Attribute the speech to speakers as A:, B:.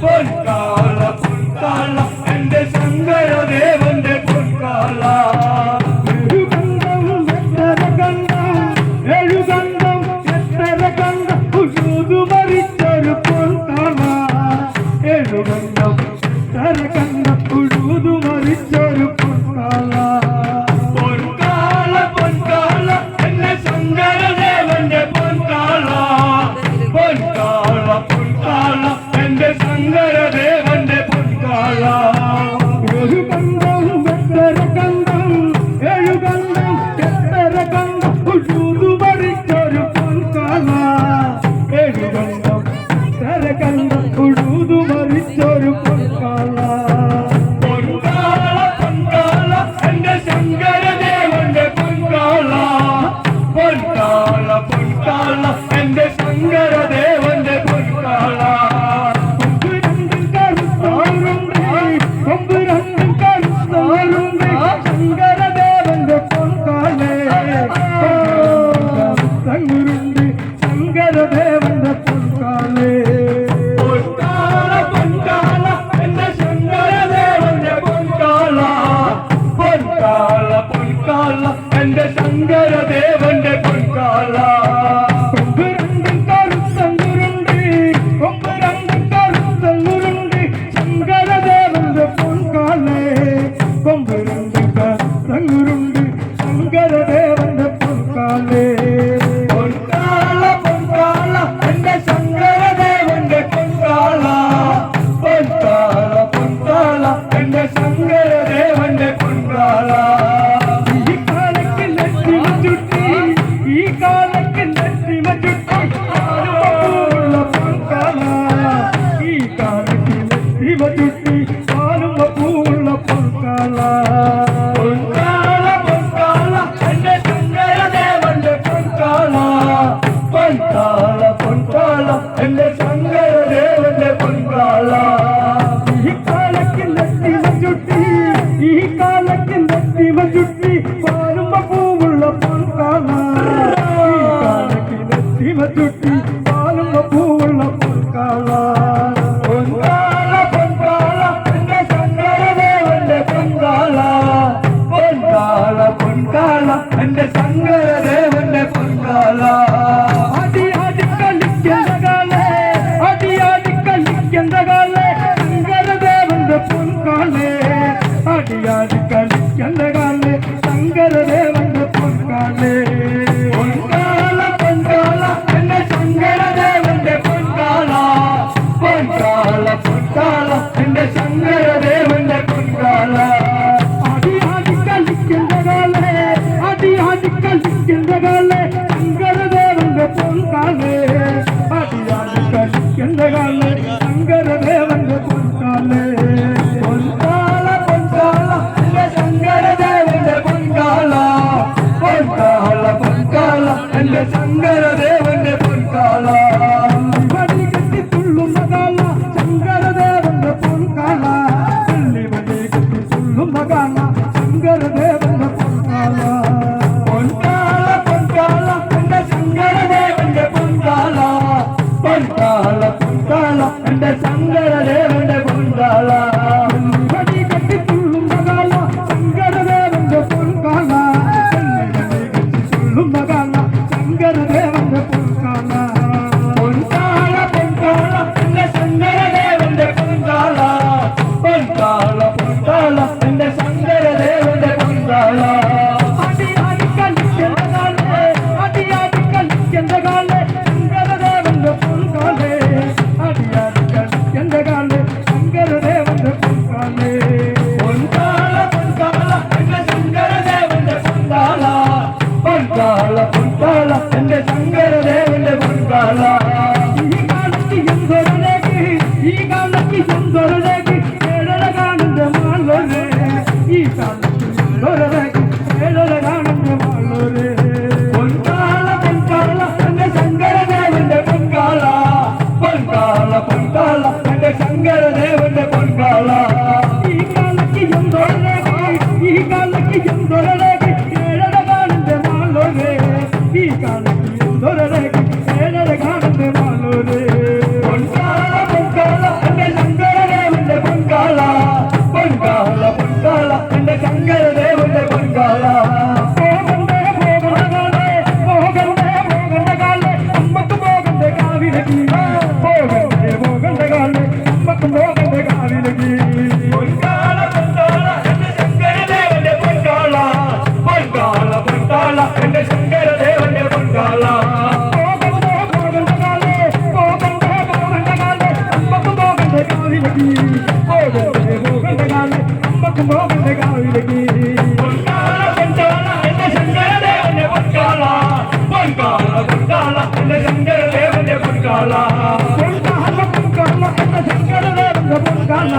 A: പൊൻകാല പൊൻകാല എന്റെ ശങ്കരദേവന്റെ പൊൻകാല മരിച്ചൊരു പൊൻകാല എഴുകണ്ടം കണ്ട പുഴുതു മരിച്ചൊരു പൊൻകാല പൊൻകാല പൊൻകാല എന്റെ ശങ്കരദേവന്റെ പൊൻകാല പൊൻകാല പൊൻകാല എന്റെ ശങ്കരദേവന്റെ പൊൻകാല എഴുകണ്ടം എത്ര കണ്ടം എഴുകണ്ടം എത്ര കണ്ടം പുഴുതു മരിച്ചൊരു പൊൻകാല എഴുകണ്ടം എത്ര കണ്ടം പുഴുതു മരിച്ചൊരു പൊൻകാല പൊൻകാല പൊൻകാല എന്റെ ശങ്കരദേവന്റെ പൊൻകാല പൊൻകാല പൊൻകാല എന്റെ ശങ്കരദേവന്റെ പൊൻകാല കൊമ്പ് രണ്ടും കറുത്താറുണ്ട് ശങ്കരദേവന്റെ പൊൻകാലേ തങ്ങുരുണ്ട് ശങ്കരദേവന്റെ പൊൻകാലേ പൊൻകാല പൊൻകാല എന്റെ ശങ്കരദേവന്റെ പൊൻകാല പൊൻകാല പൊൻകാല എന്റെ ശങ്കരദേവന്റെ പൊൻകാല കൊമ്പ് രണ്ടും കറുത്തങ്ങുരുണ്ട് കൊമ്പ് രണ്ടും കറുത്തങ്ങുരുണ്ട് ശങ്കരദേവന്റെ പൊൻകാലേ കൊമ്പ് രണ്ടും കറുത്തങ്ങുരുണ്ട് ശങ്കരദേവന്റെ പൊൻകാലേ പൊൻകാല പൊൻകാല എന്റെ ശങ്കരദേവന്റെ പൊൻകാല പൊൻകാല പൊൻകാല എന്റെ ശങ്കരദേവന്റെ പൊൻകാല ഈ കാലക്ക് നെറ്റിമ ചുട്ടി ഈ കാലക്ക് നെറ്റിമ ചുട്ടി പാലുമുള്ള പൊൻകാല ഈ കാലക്ക് നെറ്റിമ ചുട്ടി പാലുമുള്ള പൊൻകാല പൊൻകാല പൊൻകാല എന്റെ ശങ്കരദേവന്റെ പൊൻകാല പൊൻകാല പൊൻകാല എന്റെ ശങ്കരദേവന്റെ പൊൻകാല ഈ കാലക്ക് നെറ്റിമ ചുട്ടി ഈ കാലക്ക് നെറ്റിമ ചുട്ടി പാലുമ്പ പൂവുള്ള പൊൻകാല ഈ കാലക്ക് നെറ്റിമ ചുട്ടി പാലുമ്പ പൂവുള്ള പൊൻകാല പൊൻകാല പൊൻകാല എന്റെ ശങ്കരദേവന്റെ പൊൻകാല പൊൻകാല പൊൻകാല എന്റെ ശങ്കരദേവന്റെ പൊൻകാല അടി അടി കളിക്കുന്ന കാലേ അടി അടി കളിക്കുന്ന കാലേ ശങ്കരദേവന്റെ പൊൻകാലേ അടി അടി കളിക്കുന്ന കാലേ ശങ്കരദേവന്റെ പൊൻകാലേ പൊൻകാല പൊൻകാല എന്റെ ശങ്കരദേവന്റെ പൊൻകാല പൊൻകാല പൊൻകാല എന്റെ ശങ്കരദേവന്റെ പൊൻകാല അടി അടി കളിക്കുന്ന കാലേ അടി അടി കളിക്കുന്ന കാലേ ശങ്കരദേവന്റെ പൊൻകാലേ അടി അടി കളിക്കുന്ന കാലേ ശങ്കരദേവന്റെ പൊൻകാലേ പൊൻകാല പൊൻകാല എന്റെ ശങ്കരദേവന്റെ പൊൻകാല പൊൻകാല പൊൻകാല എന്റെ ശങ്കരദേവന്റെ പൊൻകാല വടി കെട്ടി തുള്ളുന്ന കാല ശങ്കരദേവന്റെ പൊൻകാല വടി കെട്ടി തുള്ളുന്ന കാല ശങ്കരദേവന്റെ പൊൻകാല പൊൻകാല പൊൻകാല എന്റെ ശങ്കരദേവന്റെ പൊൻകാല പൊൻകാല പൊൻകാല എന്റെ ശങ്കരദേവന്റെ പൊൻകാല വടി കെട്ടി തുള്ളുന്ന കാല ശങ്കരദേവന്റെ പൊൻകാല തുള്ളുന്ന കാല ശങ്കരദേവന്റെ പൊൻകാല പൊൻകാല പൊൻകാല എന്റെ ശങ്കരദേവന്റെ പൊൻകാല പൊൻകാല പൊൻകാല എന്റെ ശങ്കരദേവന്റെ പൊൻകാല അടി അടി കളിക്കുന്ന കാലേ അടി അടി കളിക്കുന്ന കാലേ ശങ്കരദേവന്റെ പൊൻകാലേ അടി അടി കളിക്കുന്ന കാലേ ശങ്കരദേവന്റെ പൊൻകാലേ പൊൻകാല പൊൻകാല എന്റെ ശങ്കരദേവന്റെ പൊൻകാല പൊൻകാല പൊൻകാല എന്റെ ശങ്കരദേവന്റെ പൊൻകാല ഈ കാലത്ത് എന്തൊരലേക്ക് ഈ കാലത്ത് എന്തൊരലേക്ക് ഏഴര കാണുന്ന മാളോരേ ഈ കാലത്ത് എന്തൊരലേക്ക് ഏഴര കാണുന്ന മാളോരേ പൊൻകാല പൊൻകാല എന്റെ ശങ്കരദേവന്റെ പൊൻകാല പൊൻകാല പൊൻകാല എന്റെ ശങ്കരദേവന്റെ പൊൻകാല ഈ കാലത്ത് എന്തൊരലേക്ക് ഈ കാലത്ത് എന്തൊരലേക്ക് ഏഴര കാണുന്ന മാളോരേ ഈ കാലത്ത് എന്തൊരലേക്ക് ഏഴര കാണുന്ന മാളോരേ പൊൻകാല പൊൻകാല എന്റെ കാവിലേക്ക് മോഹന്റെ കാല അമ്മക്ക് മോഹന്റെ കാവിലേക്ക് പൊൻകാല പൊൻകാല എന്റെ ശങ്കരദേവന്റെ പൊൻകാല പൊൻകാല പൊൻകാല എന്റെ ശങ്കരദേവന്റെ പൊൻകാല പൊൻകാല പൊൻകാല എന്റെ ശങ്കരദേവന്റെ പൊൻകാല